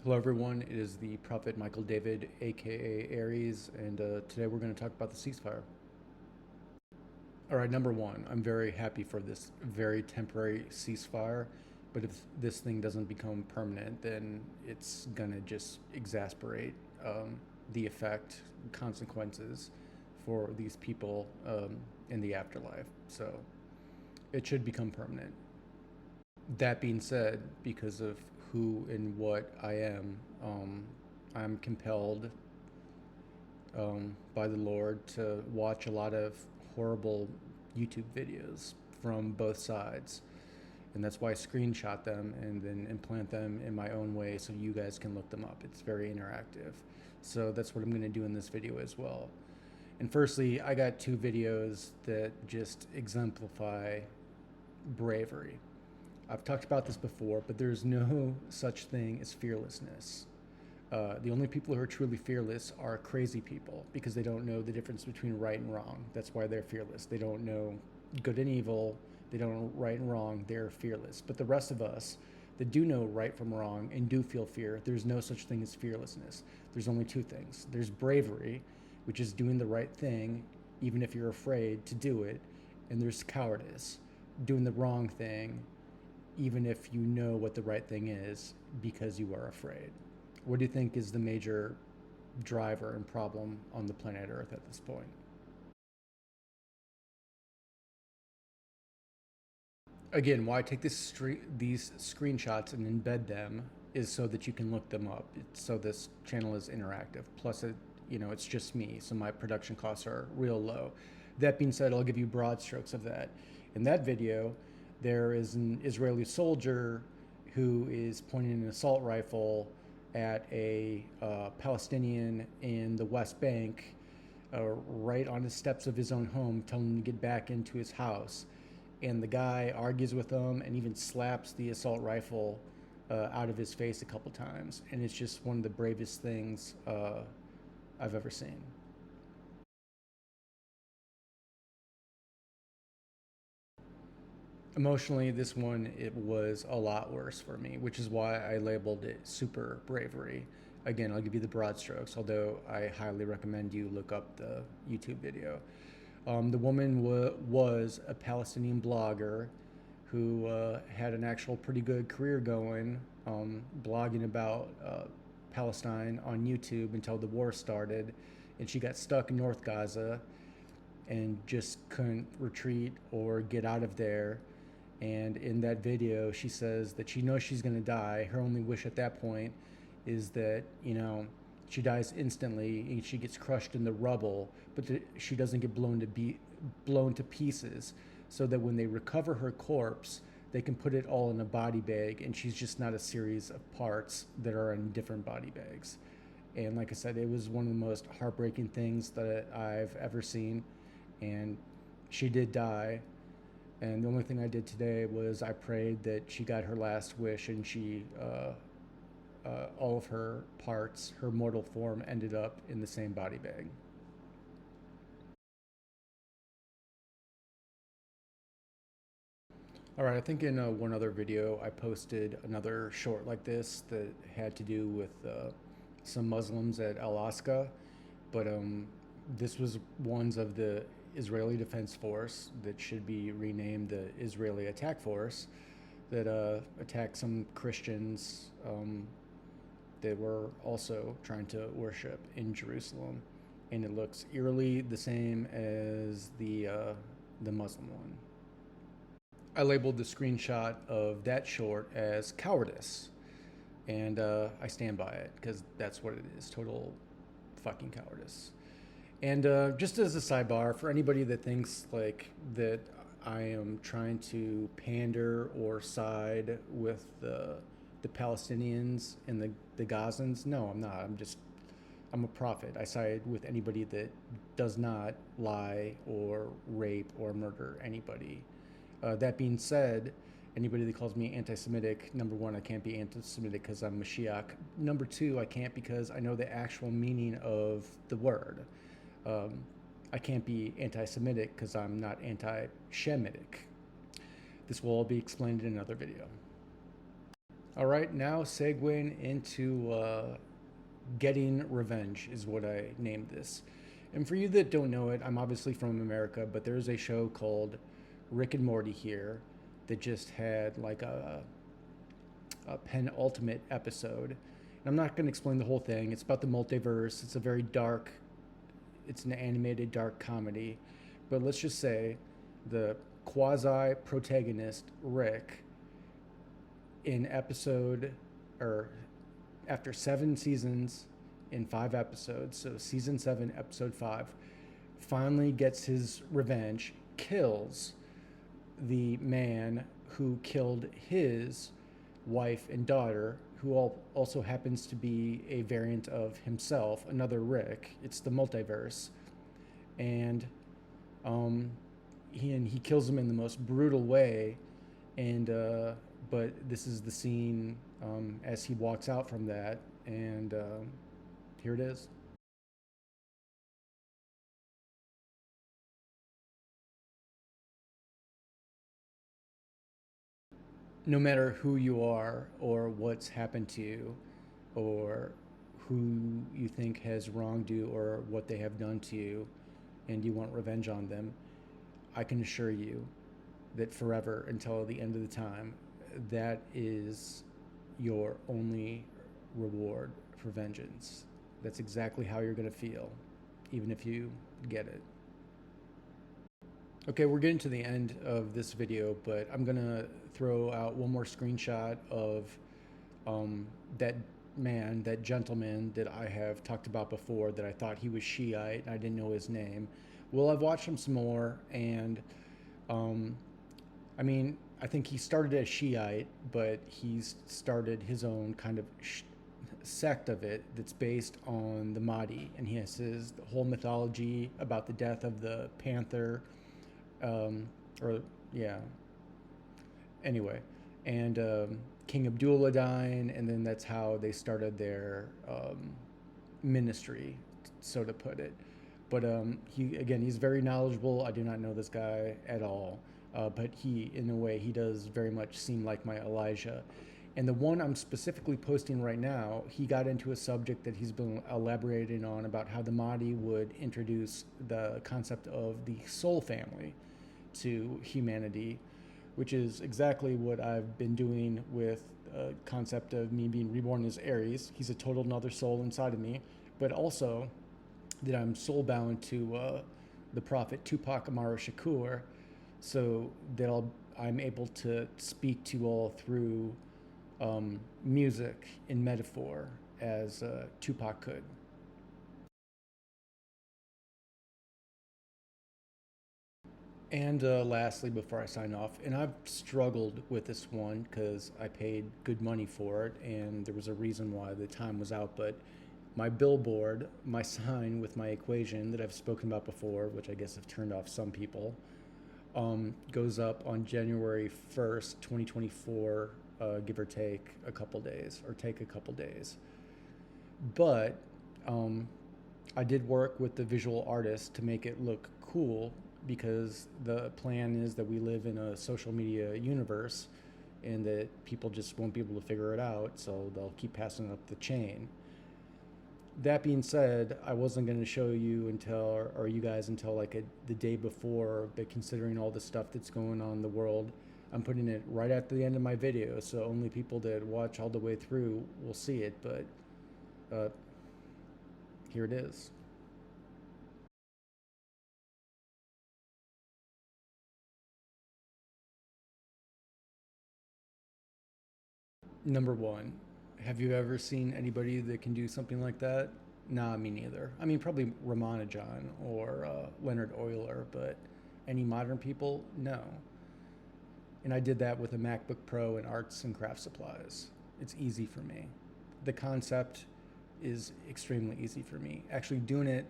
Hello everyone, it is the Prophet Michael David, aka Aries, and today we're going to talk about the ceasefire. Alright, number one, I'm very happy for this very temporary ceasefire, but if this thing doesn't become permanent, then it's going to just exasperate the effect, consequences for these people in the afterlife. So it should become permanent. That being said, because of who and what I am, I'm compelled by the Lord to watch a lot of horrible YouTube videos from both sides. And that's why I screenshot them and then implant them in my own way so you guys can look them up. It's very interactive. So that's what I'm going to do in this video as well. And firstly, I got two videos that just exemplify bravery. I've talked about this before, but there's no such thing as fearlessness. The only people who are truly fearless are crazy people because they don't know the difference between right and wrong. That's why they're fearless. They don't know good and evil. They don't know right and wrong. They're fearless. But the rest of us that do know right from wrong and do feel fear, there's no such thing as fearlessness. There's only two things. There's bravery, which is doing the right thing, even if you're afraid to do it. And there's cowardice, doing the wrong thing, even if you know what the right thing is because you are afraid. What do you think is the major driver and problem on the planet Earth at this point? Again, why I take these screenshots and embed them is so that you can look them up. So this channel is interactive. Plus, it's just me, so my production costs are real low. That being said, I'll give you broad strokes of that. In that video, there is an Israeli soldier who is pointing an assault rifle at a Palestinian in the West Bank, right on the steps of his own home, telling him to get back into his house. And the guy argues with him and even slaps the assault rifle out of his face a couple times. And it's just one of the bravest things I've ever seen. Emotionally, this one, it was a lot worse for me, which is why I labeled it super bravery. Again, I'll give you the broad strokes, although I highly recommend you look up the YouTube video. The woman was a Palestinian blogger who had an actual pretty good career going, blogging about Palestine on YouTube until the war started, and she got stuck in North Gaza and just couldn't retreat or get out of there. And in that video, she says that she knows she's going to die. Her only wish at that point is that, she dies instantly and she gets crushed in the rubble, but she doesn't get blown to pieces, so that when they recover her corpse, they can put it all in a body bag, and she's just not a series of parts that are in different body bags. And like I said, it was one of the most heartbreaking things that I've ever seen. And she did die. And the only thing I did today was I prayed that she got her last wish, and all of her parts, her mortal form, ended up in the same body bag. All right, I think in one other video I posted another short like this that had to do with some Muslims at Alaska, but this was ones of the Israeli Defense Force that should be renamed the Israeli Attack Force that attacked some Christians that were also trying to worship in Jerusalem, and it looks eerily the same as the Muslim one. I labeled the screenshot of that short as cowardice, and I stand by it because that's what it is, total fucking cowardice. And just as a sidebar, for anybody that thinks like that I am trying to pander or side with the Palestinians and the Gazans, no, I'm not. I'm a prophet. I side with anybody that does not lie or rape or murder anybody. That being said, anybody that calls me anti-Semitic, number one, I can't be anti-Semitic because I'm Mashiach. Number two, I can't because I know the actual meaning of the word. I can't be anti-Semitic because I'm not anti-Shemitic. This will all be explained in another video. All right, now segueing into Getting Revenge is what I named this. And for you that don't know it, I'm obviously from America, but there's a show called Rick and Morty here that just had like a penultimate episode. And I'm not going to explain the whole thing. It's about the multiverse. It's a very dark, it's an animated dark comedy. But let's just say the quasi protagonist, Rick, in episode or after 7 seasons in 5 episodes, so season 7, episode 5, finally gets his revenge, kills the man who killed his wife and daughter, who also happens to be a variant of himself, another Rick. It's the multiverse. And he kills him in the most brutal way. And but this is the scene as he walks out from that, and here it is. No matter who you are or what's happened to you or who you think has wronged you or what they have done to you and you want revenge on them, I can assure you that forever until the end of the time, that is your only reward for vengeance. That's exactly how you're going to feel, even if you get it. Okay, we're getting to the end of this video, but I'm going to throw out one more screenshot of that man, that gentleman that I have talked about before, that I thought he was Shiite and I didn't know his name. Well, I've watched him some more, and I mean, I think he started as Shiite, but he's started his own kind of sect of it that's based on the Mahdi, and he has his whole mythology about the death of the Panther, or yeah. Anyway, and King Abdullah dying, and then that's how they started their ministry, so to put it. But he's very knowledgeable. I do not know this guy at all, but he, in a way, he does very much seem like my Elijah. And the one I'm specifically posting right now, he got into a subject that he's been elaborating on about how the Mahdi would introduce the concept of the soul family to humanity, which is exactly what I've been doing with the concept of me being reborn as Aries. He's a total another soul inside of me, but also that I'm soul bound to the prophet Tupac Amaru Shakur, so that I'm able to speak to all through music and metaphor as Tupac could. And lastly, before I sign off, and I've struggled with this one because I paid good money for it, and there was a reason why the time was out, but my billboard, my sign with my equation that I've spoken about before, which I guess have turned off some people, goes up on January 1st, 2024, give or take a couple days, or take a couple days. But I did work with the visual artist to make it look cool, because the plan is that we live in a social media universe and that people just won't be able to figure it out, so they'll keep passing up the chain. That being said, I wasn't going to show you until, or you guys until like the day before, but considering all the stuff that's going on in the world, I'm putting it right at the end of my video, so only people that watch all the way through will see it, but here it is. Number one, have you ever seen anybody that can do something like that? Nah, me neither. I mean, probably Ramanujan or Leonard Euler, but any modern people? No. And I did that with a MacBook Pro and arts and craft supplies. It's easy for me. The concept is extremely easy for me. Actually, doing it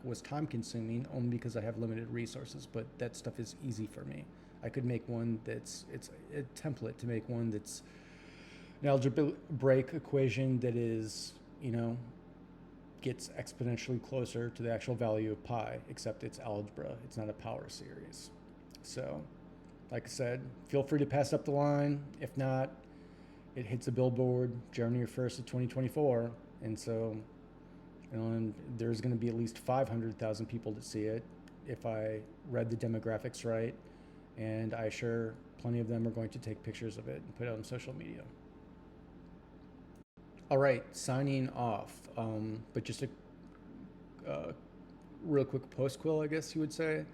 was time consuming only because I have limited resources, but that stuff is easy for me. I could make one it's a template to make one that's an algebraic equation that is, gets exponentially closer to the actual value of pi, except it's algebra. It's not a power series. So, like I said, feel free to pass up the line. If not, it hits a billboard January 1st of 2024, and so and there's going to be at least 500,000 people that see it if I read the demographics right, and I assure plenty of them are going to take pictures of it and put it on social media. All right, signing off. But just a real quick post quill, I guess you would say.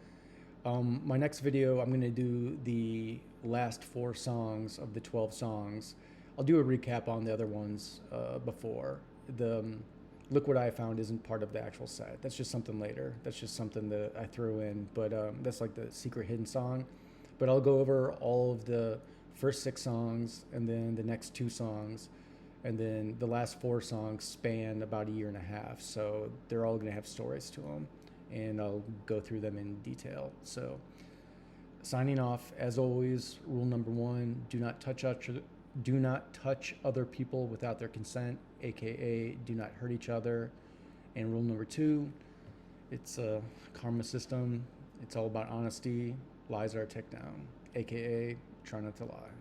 My next video, I'm going to do the last 4 songs of the 12 songs. I'll do a recap on the other ones before. The Look What I Found isn't part of the actual set. That's just something later. That's just something that I threw in, but that's like the secret hidden song. But I'll go over all of the first 6 songs and then the next 2 songs. And then the last 4 songs span about a year and a half. So they're all going to have stories to them. And I'll go through them in detail. So signing off, as always, rule number 1, do not touch other people without their consent, aka do not hurt each other. And rule number 2, it's a karma system. It's all about honesty. Lies are a tick down, aka try not to lie.